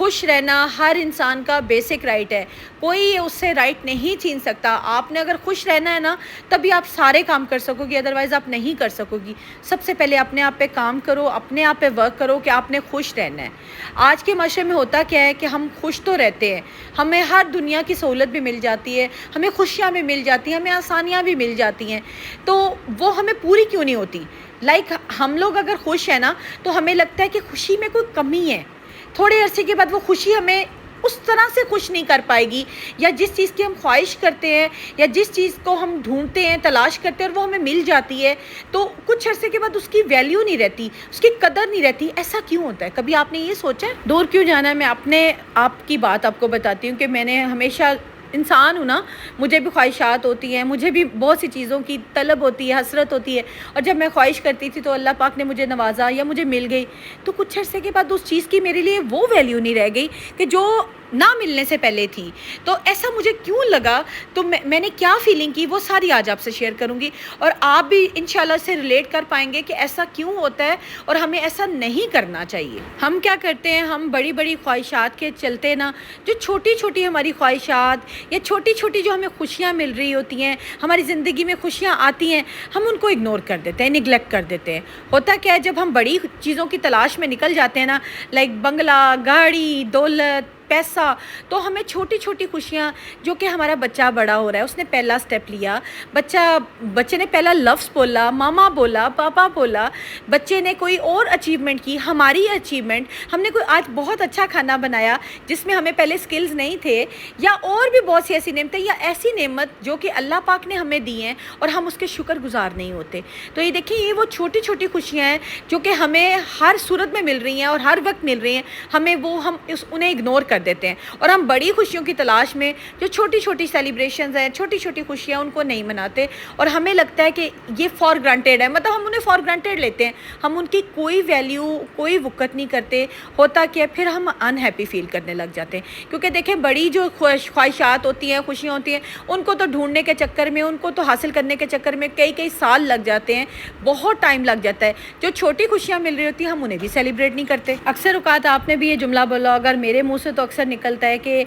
خوش رہنا ہر انسان کا بیسک رائٹ ہے، کوئی اس سے رائٹ نہیں چھین سکتا۔ آپ نے اگر خوش رہنا ہے نا تبھی آپ سارے کام کر سکو گی، ادروائز آپ نہیں کر سکو گی۔ سب سے پہلے اپنے آپ پہ کام کرو، اپنے آپ پہ ورک کرو کہ آپ نے خوش رہنا ہے۔ آج کے معاشرے میں ہوتا کیا ہے کہ ہم خوش تو رہتے ہیں، ہمیں ہر دنیا کی سہولت بھی مل جاتی ہے، ہمیں خوشیاں بھی مل جاتی ہیں، ہمیں آسانیاں بھی مل جاتی ہیں، تو وہ ہمیں پوری کیوں نہیں ہوتی؟ ہم لوگ اگر خوش ہیں نا تو ہمیں لگتا ہے کہ خوشی میں کوئی کمی ہے، تھوڑے عرصے کے بعد وہ خوشی ہمیں اس طرح سے خوش نہیں کر پائے گی، یا جس چیز کی ہم خواہش کرتے ہیں یا جس چیز کو ہم ڈھونڈتے ہیں، تلاش کرتے ہیں اور وہ ہمیں مل جاتی ہے تو کچھ عرصے کے بعد اس کی ویلیو نہیں رہتی، اس کی قدر نہیں رہتی۔ ایسا کیوں ہوتا ہے؟ کبھی آپ نے یہ سوچا ہے؟ دور کیوں جانا ہے؟ میں اپنے آپ کی بات آپ کو بتاتی ہوں کہ میں نے ہمیشہ انسان ہوں نا، مجھے بھی خواہشات ہوتی ہیں، مجھے بھی بہت سی چیزوں کی طلب ہوتی ہے، حسرت ہوتی ہے، اور جب میں خواہش کرتی تھی تو اللہ پاک نے مجھے نوازا یا مجھے مل گئی، تو کچھ عرصے کے بعد اس چیز کی میرے لیے وہ ویلیو نہیں رہ گئی کہ جو نہ ملنے سے پہلے تھی۔ تو ایسا مجھے کیوں لگا، تو میں نے کیا فیلنگ کی، وہ ساری آج آپ سے شیئر کروں گی، اور آپ بھی انشاءاللہ سے ریلیٹ کر پائیں گے کہ ایسا کیوں ہوتا ہے اور ہمیں ایسا نہیں کرنا چاہیے۔ ہم کیا کرتے ہیں، ہم بڑی بڑی خواہشات کے چلتے نا، جو چھوٹی چھوٹی ہماری خواہشات یا چھوٹی چھوٹی جو ہمیں خوشیاں مل رہی ہوتی ہیں، ہماری زندگی میں خوشیاں آتی ہیں، ہم ان کو اگنور کر دیتے ہیں، نگلیکٹ کر دیتے ہیں۔ ہوتا کیا ہے، جب ہم بڑی چیزوں کی تلاش میں نکل جاتے ہیں نا، لائک بنگلہ، گاڑی، دولت، پیسہ، تو ہمیں چھوٹی چھوٹی خوشیاں، جو کہ ہمارا بچہ بڑا ہو رہا ہے، اس نے پہلا سٹیپ لیا، بچے نے پہلا لفظ بولا، ماما بولا، پاپا بولا، بچے نے کوئی اور اچیومنٹ کی، ہماری اچیومنٹ، ہم نے کوئی آج بہت اچھا کھانا بنایا جس میں ہمیں پہلے سکلز نہیں تھے، یا اور بھی بہت سی ایسی نعمتیں یا ایسی نعمت جو کہ اللہ پاک نے ہمیں دی ہیں اور ہم اس کے شکر گزار نہیں ہوتے۔ تو یہ دیکھیں، یہ وہ چھوٹی چھوٹی خوشیاں ہیں جو کہ ہمیں ہر صورت میں مل رہی ہیں اور ہر وقت مل رہی ہیں، ہم انہیں اگنور کر دیتے ہیں، اور ہم بڑی خوشیوں کی تلاش میں جو چھوٹی چھوٹی سیلیبریشنز ہیں، چھوٹی چھوٹی خوشیاں، ان کو نہیں مناتے، اور ہمیں لگتا ہے کہ یہ فار گرانٹیڈ ہے، مطلب ہم انہیں فار گرانٹیڈ لیتے ہیں، ہم ان کی کوئی ویلیو، کوئی وقت نہیں کرتے۔ ہوتا کہ پھر ہم انہیپی فیل کرنے لگ جاتے ہیں، کیونکہ دیکھیں بڑی جو خواہشات ہوتی ہیں، خوشیاں ہوتی ہیں، ان کو تو ڈھونڈنے کے چکر میں، ان کو تو حاصل کرنے کے چکر میں کئی سال لگ جاتے ہیں، بہت ٹائم لگ جاتا ہے۔ جو چھوٹی خوشیاں مل رہی ہوتی ہیں، ہم انہیں بھی سیلیبریٹ نہیں کرتے۔ اکثر اوقات آپ نے بھی یہ جملہ بولا، اگر میرے منہ سے تو اکثر نکلتا ہے کہ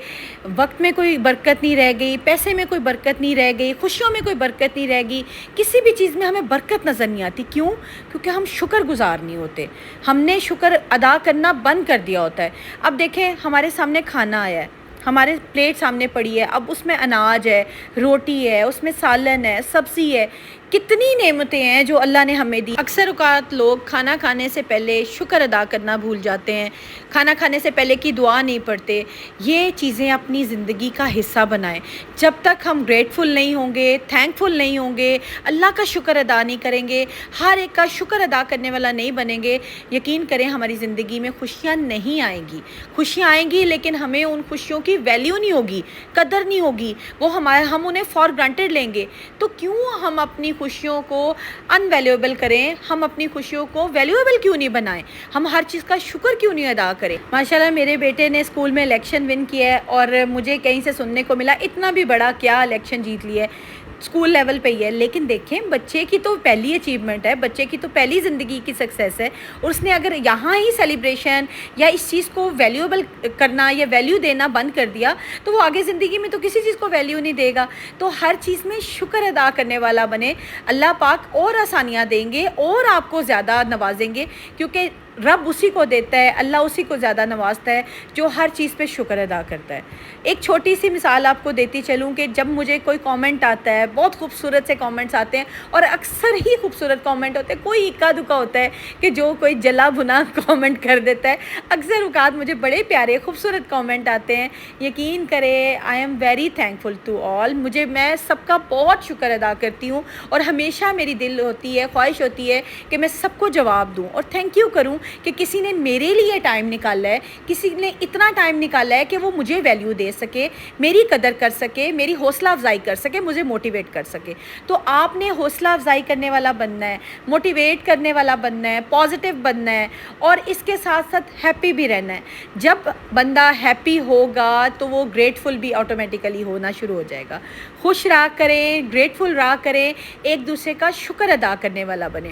وقت میں کوئی برکت نہیں رہ گئی، پیسے میں کوئی برکت نہیں رہ گئی، خوشیوں میں کوئی برکت نہیں رہ گئی، کسی بھی چیز میں ہمیں برکت نظر نہیں آتی۔ کیوں؟ کیونکہ ہم شکر گزار نہیں ہوتے، ہم نے شکر ادا کرنا بند کر دیا ہوتا ہے۔ اب دیکھیں، ہمارے سامنے کھانا آیا ہے، ہمارے پلیٹ سامنے پڑی ہے، اب اس میں اناج ہے، روٹی ہے، اس میں سالن ہے، سبزی ہے، کتنی نعمتیں ہیں جو اللہ نے ہمیں دی۔ اکثر اوقات لوگ کھانا کھانے سے پہلے شکر ادا کرنا بھول جاتے ہیں، کھانا کھانے سے پہلے کی دعا نہیں پڑھتے۔ یہ چیزیں اپنی زندگی کا حصہ بنائیں۔ جب تک ہم گریٹفل نہیں ہوں گے، تھینکفل نہیں ہوں گے، اللہ کا شکر ادا نہیں کریں گے، ہر ایک کا شکر ادا کرنے والا نہیں بنیں گے، یقین کریں ہماری زندگی میں خوشیاں نہیں آئیں گی۔ خوشیاں آئیں گی لیکن ہمیں ان خوشیوں کی ویلیو نہیں ہوگی، قدر نہیں ہوگی، ہم انہیں فار گرانٹیڈ لیں گے۔ تو کیوں ہم اپنی خوشیوں کو ان ویلیویبل کریں، ہم اپنی خوشیوں کو ویلیویبل کیوں نہیں بنائیں، ہم ہر چیز کا شکر کیوں نہیں ادا کریں؟ ماشاءاللہ میرے بیٹے نے اسکول میں الیکشن ون کیا ہے، اور مجھے کہیں سے سننے کو ملا اتنا بھی بڑا کیا الیکشن جیت لیا ہے، اسکول لیول پہ ہی ہے، لیکن دیکھیں بچے کی تو پہلی اچیومنٹ ہے، بچے کی تو پہلی زندگی کی سکسیس ہے، اور اس نے اگر یہاں ہی سیلیبریشن یا اس چیز کو ویلیویبل کرنا یا ویلیو دینا بند کر دیا تو وہ آگے زندگی میں تو کسی چیز کو ویلیو نہیں دے گا۔ تو ہر چیز میں شکر ادا کرنے والا بنے، اللہ پاک اور آسانیاں دیں گے اور آپ کو زیادہ نوازیں گے، کیونکہ رب اسی کو دیتا ہے، اللہ اسی کو زیادہ نوازتا ہے جو ہر چیز پہ شکر ادا کرتا ہے۔ ایک چھوٹی سی مثال آپ کو دیتی چلوں کہ جب مجھے کوئی کامنٹ آتا ہے، بہت خوبصورت سے کامنٹس آتے ہیں، اور اکثر ہی خوبصورت کامنٹ ہوتے ہیں، کوئی اکا دکا ہوتا ہے کہ جو کوئی جلا بھنا کامنٹ کر دیتا ہے، اکثر اوقات مجھے بڑے پیارے خوبصورت کامنٹ آتے ہیں۔ یقین کرے I am very thankful to all, میں سب کا بہت شکر ادا کرتی ہوں، اور ہمیشہ میری دل ہوتی ہے، خواہش ہوتی ہے کہ میں سب کو جواب دوں اور تھینک یو کروں کہ کسی نے میرے لیے ٹائم نکالا ہے، کسی نے اتنا ٹائم نکالا ہے کہ وہ مجھے ویلیو دے سکے، میری قدر کر سکے، میری حوصلہ افزائی کر سکے، مجھے موٹیویٹ کر سکے۔ تو آپ نے حوصلہ افزائی کرنے والا بننا ہے، موٹیویٹ کرنے والا بننا ہے، پازیٹیو بننا ہے، اور اس کے ساتھ ساتھ ہیپی بھی رہنا ہے۔ جب بندہ ہیپی ہوگا تو وہ گریٹفل بھی آٹومیٹیکلی ہونا شروع ہو جائے گا۔ خوش رہا کریں، گریٹفل رہا کریں، ایک دوسرے کا شکر ادا کرنے والا بنے۔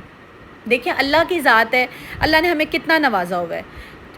دیکھیں اللہ کی ذات ہے، اللہ نے ہمیں کتنا نوازا ہوا ہے،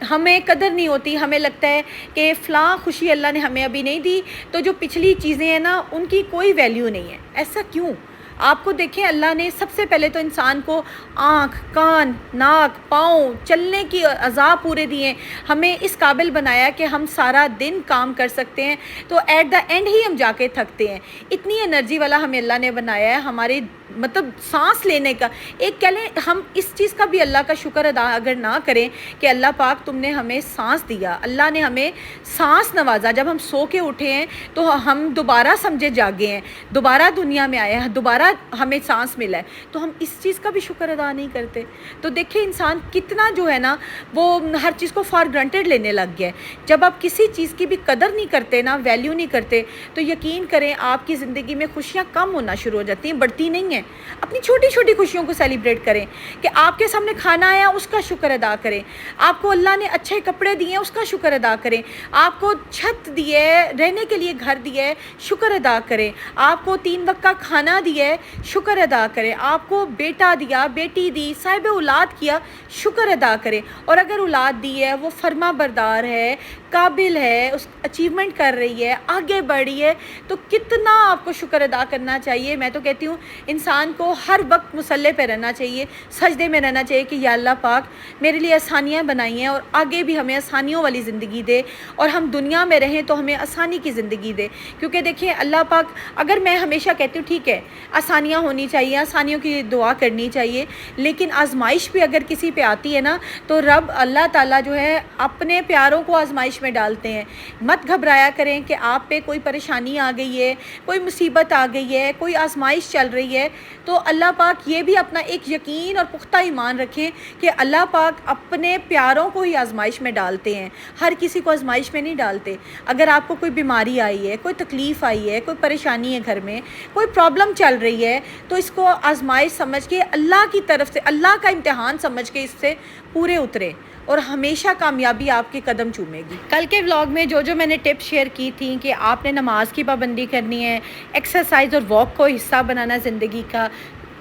ہمیں قدر نہیں ہوتی، ہمیں لگتا ہے کہ فلاں خوشی اللہ نے ہمیں ابھی نہیں دی تو جو پچھلی چیزیں ہیں نا ان کی کوئی ویلیو نہیں ہے۔ ایسا کیوں؟ آپ کو دیکھیں، اللہ نے سب سے پہلے تو انسان کو آنکھ، کان، ناک، پاؤں، چلنے کی اعضاء پورے دیے، ہمیں اس قابل بنایا کہ ہم سارا دن کام کر سکتے ہیں، تو ایٹ دا اینڈ ہی ہم جا کے تھکتے ہیں۔ اتنی انرجی والا ہمیں اللہ نے بنایا ہے، ہمارے مطلب سانس لینے کا ایک کہہ لیں، ہم اس چیز کا بھی اللہ کا شکر ادا اگر نہ کریں کہ اللہ پاک تم نے ہمیں سانس دیا، اللہ نے ہمیں سانس نوازا، جب ہم سو کے اٹھے ہیں تو ہم دوبارہ سمجھے جاگے ہیں، دوبارہ دنیا میں آئے ہیں، دوبارہ ہمیں سانس ملا ہے، تو ہم اس چیز کا بھی شکر ادا نہیں کرتے۔ تو دیکھیں انسان کتنا جو ہے نا وہ ہر چیز کو فار گرانٹیڈ لینے لگ گیا ہے۔ جب آپ کسی چیز کی بھی قدر نہیں کرتے نا، ویلیو نہیں کرتے، تو یقین کریں آپ کی زندگی میں خوشیاں کم ہونا شروع ہو جاتی ہیں، بڑھتی نہیں ہیں۔ اپنی چھوٹی چھوٹی خوشیوں کو سیلیبریٹ کریں، کہ آپ کے سامنے کھانا آیا اس کا شکر ادا کریں، آپ کو اللہ نے اچھے کپڑے دیے اس کا شکر ادا کریں، آپ کو چھت دی ہے، رہنے کے لیے گھر دیا ہے، شکر ادا کریں، آپ کو 3 وقت کا کھانا دیا ہے، شکر ادا کریں، آپ کو بیٹا دیا، بیٹی دی، صاحب اولاد کیا، شکر ادا کریں۔ اور اگر اولاد دی ہے، وہ فرما بردار ہے، قابل ہے، اس اچیومنٹ کر رہی ہے، آگے بڑھ رہی ہے، تو کتنا آپ کو شکر ادا کرنا چاہیے۔ میں تو کہتی ہوں انسان کو ہر وقت مصلے پہ رہنا چاہیے، سجدے میں رہنا چاہیے کہ یا اللہ پاک میرے لیے آسانیاں بنائی ہیں اور آگے بھی ہمیں آسانیوں والی زندگی دے، اور ہم دنیا میں رہیں تو ہمیں آسانی کی زندگی دے۔ کیونکہ دیکھیں اللہ پاک، اگر میں ہمیشہ کہتی ہوں ٹھیک ہے آسانیاں ہونی چاہیے، آسانیوں کی دعا کرنی چاہیے، لیکن آزمائش بھی اگر کسی پہ آتی ہے نا تو رب اللہ تعالیٰ جو ہے اپنے پیاروں کو آزمائش میں ڈالتے ہیں۔ مت گھبرایا کریں کہ آپ پہ کوئی پریشانی آ گئی ہے، کوئی مصیبت آ گئی ہے، کوئی آزمائش چل رہی ہے، تو اللہ پاک یہ بھی اپنا ایک یقین اور پختہ ایمان رکھیں کہ اللہ پاک اپنے پیاروں کو ہی آزمائش میں ڈالتے ہیں، ہر کسی کو آزمائش میں نہیں ڈالتے۔ اگر آپ کو کوئی بیماری آئی ہے، کوئی تکلیف آئی ہے، کوئی پریشانی ہے گھر میں، کوئی پرابلم چل رہی ہے، تو اس کو آزمائش سمجھ کے اللہ کی طرف سے، اللہ کا امتحان سمجھ کے اس سے پورے اترے، اور ہمیشہ کامیابی آپ کے قدم چومے گی۔ کل کے ولاگ میں جو میں نے ٹپس شیئر کی تھیں کہ آپ نے نماز کی پابندی کرنی ہے، ایکسرسائز اور واک کو حصہ بنانا زندگی کا،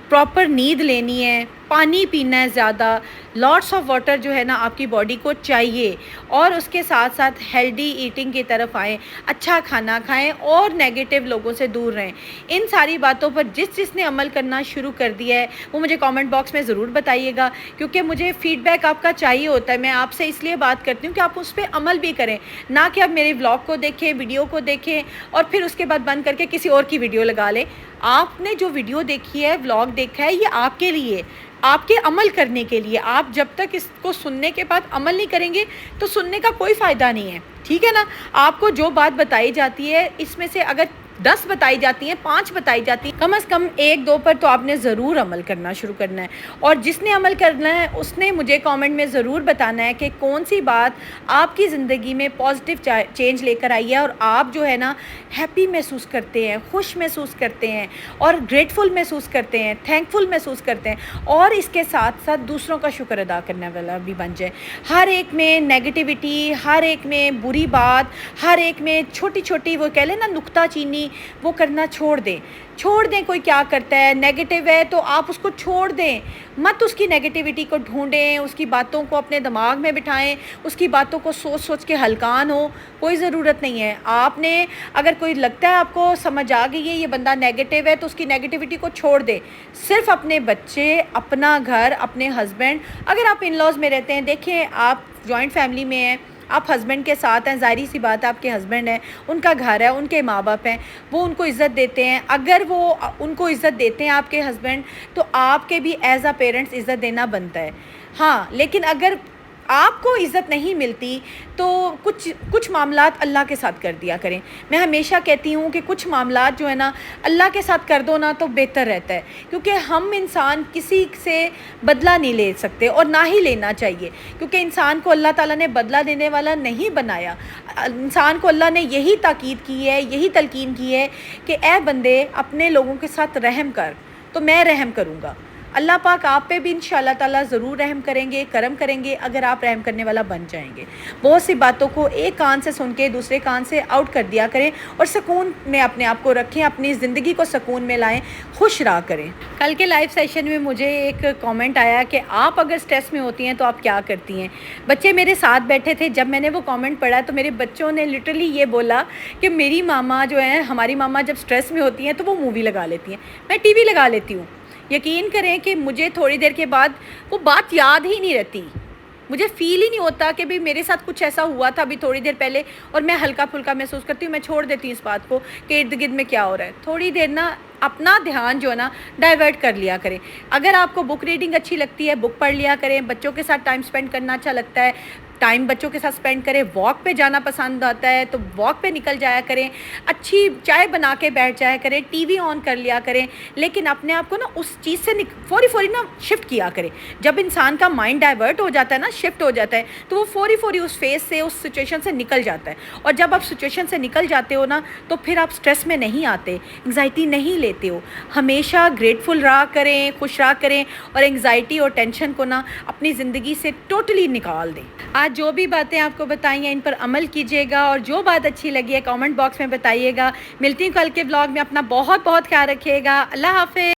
پراپر نیند لینی ہے، پانی پینا ہے زیادہ، لاٹس آف واٹر جو ہے نا آپ کی باڈی کو چاہیے، اور اس کے ساتھ ساتھ ہیلدی ایٹنگ کی طرف آئیں، اچھا کھانا کھائیں اور نیگیٹو لوگوں سے دور رہیں۔ ان ساری باتوں پر جس نے عمل کرنا شروع کر دیا ہے وہ مجھے کامنٹ باکس میں ضرور بتائیے گا، کیونکہ مجھے فیڈ بیک آپ کا چاہیے ہوتا ہے۔ میں آپ سے اس لیے بات کرتی ہوں کہ آپ اس پہ عمل بھی کریں، نہ کہ آپ میرے ولاگ کو دیکھیں، ویڈیو کو دیکھیں اور پھر اس کے بعد بند کر کے کسی اور کی ویڈیو لگا لیں۔ آپ نے جو ویڈیو دیکھی ہے، ولاگ دیکھا ہے، یہ آپ کے لیے، آپ کے عمل کرنے کے لیے۔ آپ جب تک اس کو سننے کے بعد عمل نہیں کریں گے تو سننے کا کوئی فائدہ نہیں ہے، ٹھیک ہے نا۔ آپ کو جو بات بتائی جاتی ہے اس میں سے اگر 10 بتائی جاتی ہیں، 5 بتائی جاتی ہیں، کم از کم 1-2 پر تو آپ نے ضرور عمل کرنا شروع کرنا ہے، اور جس نے عمل کرنا ہے اس نے مجھے کامنٹ میں ضرور بتانا ہے کہ کون سی بات آپ کی زندگی میں پازیٹیو چینج لے کر آئی ہے، اور آپ جو ہے نا ہیپی محسوس کرتے ہیں، خوش محسوس کرتے ہیں، اور گریٹفل محسوس کرتے ہیں، تھینکفل محسوس کرتے ہیں، اور اس کے ساتھ ساتھ دوسروں کا شکر ادا کرنے والا بھی بن جائے۔ ہر ایک میں نیگیٹیوٹی، ہر ایک میں بری بات، ہر ایک میں چھوٹی چھوٹی وہ کہہ لیں نا نکتہ چینی، وہ کرنا چھوڑ دیں۔ کوئی کیا کرتا ہے، نیگیٹیو ہے تو آپ اس کو چھوڑ دیں، مت اس کی نیگیٹیوٹی کو ڈھونڈیں، اس کی باتوں کو اپنے دماغ میں بٹھائیں، اس کی باتوں کو سوچ کے ہلکان ہو، کوئی ضرورت نہیں ہے۔ آپ نے اگر کوئی لگتا ہے آپ کو سمجھ آ گئی ہے یہ بندہ نیگیٹیو ہے تو اس کی نیگیٹیوٹی کو چھوڑ دیں۔ صرف اپنے بچے، اپنا گھر، اپنے ہسبینڈ، اگر آپ ان لاز میں رہتے ہیں، دیکھیں آپ جوائنٹ فیملی میں ہیں، آپ ہسبینڈ کے ساتھ ہیں، ظاہری سی بات ہے آپ کے ہسبینڈ ہیں، ان کا گھر ہے، ان کے ماں باپ ہیں، وہ ان کو عزت دیتے ہیں۔ اگر وہ ان کو عزت دیتے ہیں آپ کے ہسبینڈ، تو آپ کے بھی ایز اے پیرنٹس عزت دینا بنتا ہے۔ ہاں، لیکن اگر آپ کو عزت نہیں ملتی تو کچھ معاملات اللہ کے ساتھ کر دیا کریں۔ میں ہمیشہ کہتی ہوں کہ کچھ معاملات جو ہے نا اللہ کے ساتھ کر دو نا تو بہتر رہتا ہے، کیونکہ ہم انسان کسی سے بدلہ نہیں لے سکتے اور نہ ہی لینا چاہیے، کیونکہ انسان کو اللہ تعالیٰ نے بدلہ دینے والا نہیں بنایا۔ انسان کو اللہ نے یہی تاکید کی ہے، یہی تلقین کی ہے کہ اے بندے اپنے لوگوں کے ساتھ رحم کر تو میں رحم کروں گا۔ اللہ پاک آپ پہ بھی انشاءاللہ تعالیٰ ضرور رحم کریں گے، کرم کریں گے اگر آپ رحم کرنے والا بن جائیں گے۔ بہت سی باتوں کو ایک کان سے سن کے دوسرے کان سے آؤٹ کر دیا کریں اور سکون میں اپنے آپ کو رکھیں، اپنی زندگی کو سکون میں لائیں، خوش رہا کریں۔ کل کے لائیو سیشن میں مجھے ایک کامنٹ آیا کہ آپ اگر سٹریس میں ہوتی ہیں تو آپ کیا کرتی ہیں؟ بچے میرے ساتھ بیٹھے تھے، جب میں نے وہ کامنٹ پڑھا تو میرے بچوں نے لٹرلی یہ بولا کہ میری ماما جو ہے، ہماری ماما جب سٹریس میں ہوتی ہیں تو وہ مووی لگا لیتی ہیں، میں ٹی وی لگا لیتی ہوں۔ یقین کریں کہ مجھے تھوڑی دیر کے بعد وہ بات یاد ہی نہیں رہتی، مجھے فیل ہی نہیں ہوتا کہ بھی میرے ساتھ کچھ ایسا ہوا تھا ابھی تھوڑی دیر پہلے، اور میں ہلکا پھلکا محسوس کرتی ہوں، میں چھوڑ دیتی ہوں اس بات کو کہ ارد گرد میں کیا ہو رہا ہے۔ تھوڑی دیر نا اپنا دھیان جو ہے نا ڈائیورٹ کر لیا کریں۔ اگر آپ کو بک ریڈنگ اچھی لگتی ہے، بک پڑھ لیا کریں۔ بچوں کے ساتھ ٹائم سپینڈ کرنا اچھا لگتا ہے، ٹائم بچوں کے ساتھ سپینڈ کریں۔ واک پہ جانا پسند آتا ہے تو واک پہ نکل جایا کریں، اچھی چائے بنا کے بیٹھ جایا کریں، ٹی وی آن کر لیا کریں، لیکن اپنے آپ کو نا اس چیز سے فوری نا شفٹ کیا کریں۔ جب انسان کا مائنڈ ڈائیورٹ ہو جاتا ہے نا، شفٹ ہو جاتا ہے، تو وہ فوری اس فیز سے، اس سچویشن سے نکل جاتا ہے۔ اور جب آپ سچویشن سے نکل جاتے ہو نا تو پھر آپ سٹریس میں نہیں آتے، انگزائٹی نہیں لیتے ہو۔ ہمیشہ گریٹفل رہا کریں، خوش رہا کریں، اور انگزائٹی اور ٹینشن کو نا اپنی زندگی سے ٹوٹلی نکال دیں۔ آج جو بھی باتیں آپ کو بتائی ہیں ان پر عمل کیجیے گا، اور جو بات اچھی لگی ہے کامنٹ باکس میں بتائیے گا۔ ملتی ہوں کل کے ولاگ میں، اپنا بہت خیال رکھیے گا۔ اللہ حافظ۔